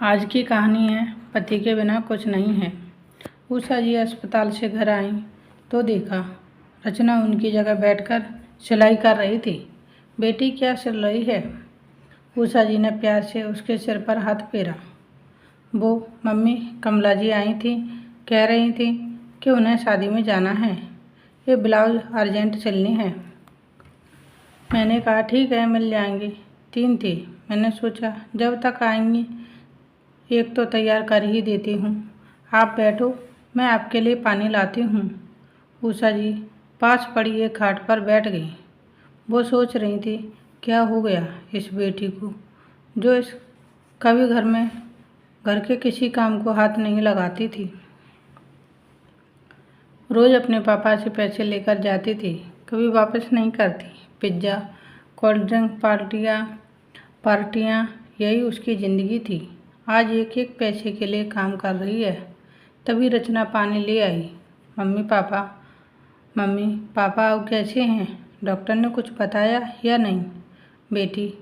आज की कहानी है पति के बिना कुछ नहीं है। उषा जी अस्पताल से घर आई तो देखा रचना उनकी जगह बैठकर सिलाई कर रही थी। बेटी क्या सिल रही है? उषा जी ने प्यार से उसके सिर पर हाथ फेरा। वो मम्मी कमला जी आई थी, कह रही थी कि उन्हें शादी में जाना है, ये ब्लाउज अर्जेंट सिलनी है। मैंने कहा ठीक है मिल जाएंगी। 3 थी। मैंने सोचा जब तक आएंगी एक तो तैयार कर ही देती हूँ। आप बैठो, मैं आपके लिए पानी लाती हूँ। उषा जी पास पड़ी एक खाट पर बैठ गई। वो सोच रही थी क्या हो गया इस बेटी को, जो इस कभी घर के किसी काम को हाथ नहीं लगाती थी। रोज़ अपने पापा से पैसे लेकर जाती थी, कभी वापस नहीं करती। पिज्ज़ा, कोल्ड ड्रिंक, पार्टियाँ यही उसकी ज़िंदगी थी। आज एक एक पैसे के लिए काम कर रही है। तभी रचना पानी ले आई। मम्मी पापा अब कैसे हैं? डॉक्टर ने कुछ बताया या नहीं? बेटी,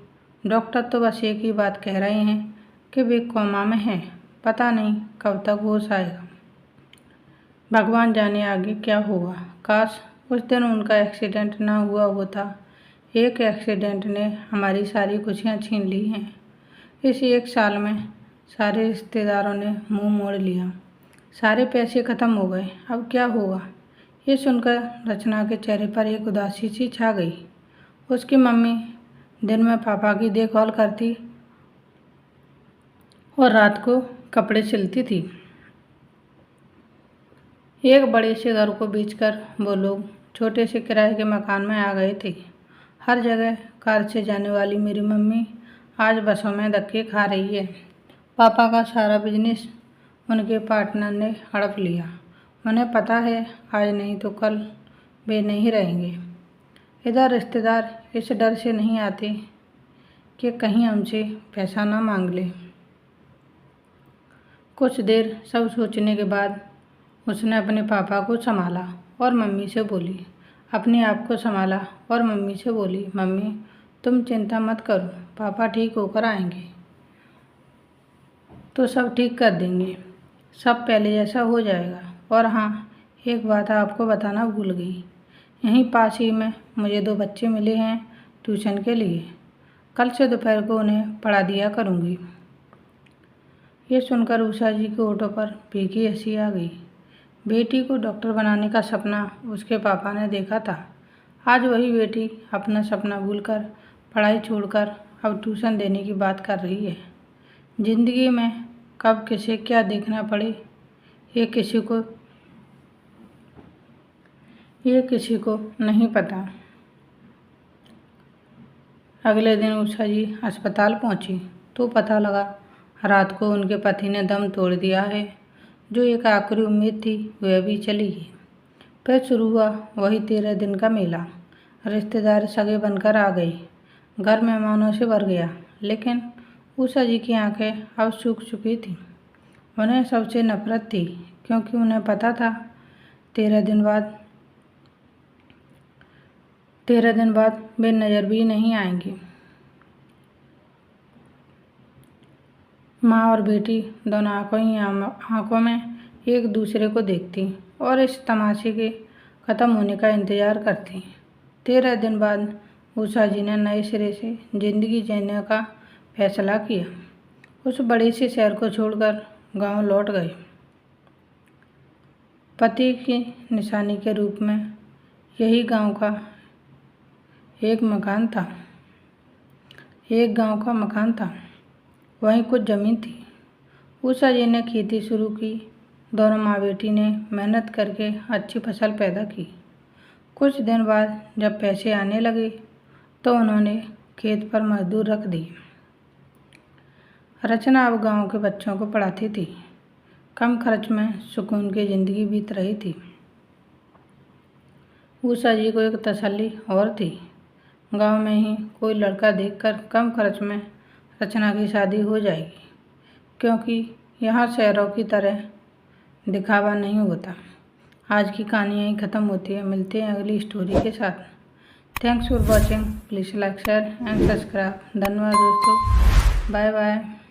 डॉक्टर तो बस एक ही बात कह रहे हैं कि वे कोमा में हैं, पता नहीं कब तक होश आएगा। भगवान जाने आगे क्या होगा। काश उस दिन उनका एक्सीडेंट ना हुआ होता। एक एक्सीडेंट ने हमारी सारी खुशियाँ छीन ली हैं। इस 1 साल में सारे रिश्तेदारों ने मुंह मोड़ लिया, सारे पैसे ख़त्म हो गए। अब क्या होगा? ये सुनकर रचना के चेहरे पर एक उदासी सी छा गई। उसकी मम्मी दिन में पापा की देखभाल करती और रात को कपड़े सिलती थी। एक बड़े से घर को बेचकर वो लोग छोटे से किराए के मकान में आ गए थे। हर जगह कार से जाने वाली मेरी मम्मी आज बसों में धक्के खा रही है। पापा का सारा बिजनेस उनके पार्टनर ने हड़प लिया। उन्हें पता है आज नहीं तो कल वे नहीं रहेंगे। इधर रिश्तेदार इस डर से नहीं आते कि कहीं हमसे पैसा ना मांग ले। कुछ देर सब सोचने के बाद उसने अपने पापा को संभाला और मम्मी से बोली, अपने आप को संभाला और मम्मी से बोली, मम्मी तुम चिंता मत करो, पापा ठीक होकर आएंगे तो सब ठीक कर देंगे, सब पहले जैसा हो जाएगा। और हाँ, एक बात आपको बताना भूल गई, यहीं पास ही में मुझे 2 बच्चे मिले हैं ट्यूशन के लिए। कल से दोपहर को उन्हें पढ़ा दिया करूँगी। ये सुनकर उषा जी के होठों पर फीकी हंसी आ गई। बेटी को डॉक्टर बनाने का सपना उसके पापा ने देखा था। आज वही बेटी अपना सपना भूलकर पढ़ाई छोड़कर अब ट्यूशन देने की बात कर रही है। ज़िंदगी में कब किसे क्या देखना पड़े ये किसी को नहीं पता। अगले दिन उषा जी अस्पताल पहुंची तो पता लगा रात को उनके पति ने दम तोड़ दिया है। जो एक आखिरी उम्मीद थी वह भी चली गई। फिर शुरू हुआ वही 13 दिन का मेला। रिश्तेदार सगे बनकर आ गए, घर मेहमानों से भर गया। लेकिन उषा जी की आंखें अब सूख चुकी थीं। उन्हें सबसे नफरत थी, क्योंकि उन्हें पता था 13 दिन बाद वे नज़र भी नहीं आएंगी। माँ और बेटी दोनों आंखों में एक दूसरे को देखती और इस तमाशे के ख़त्म होने का इंतज़ार करती। 13 दिन बाद उषा जी ने नए सिरे से ज़िंदगी जीने का फैसला किया। उस बड़े से शहर को छोड़कर गांव लौट गए। पति की निशानी के रूप में यही गांव का मकान था। वहीं कुछ ज़मीन थी। उषा जी ने खेती शुरू की। दोनों माँ बेटी ने मेहनत करके अच्छी फसल पैदा की। कुछ दिन बाद जब पैसे आने लगे तो उन्होंने खेत पर मजदूर रख दिए। रचना अब गांव के बच्चों को पढ़ाती थी। कम खर्च में सुकून की ज़िंदगी बीत रही थी। उषा जी को एक तसल्ली और थी, गांव में ही कोई लड़का देखकर कम खर्च में रचना की शादी हो जाएगी, क्योंकि यहाँ शहरों की तरह दिखावा नहीं होता। आज की कहानी यहीं ख़त्म होती है। मिलते हैं अगली स्टोरी के साथ। Thanks for watching. Please like, share and subscribe. धन्यवाद दोस्तों। Bye bye.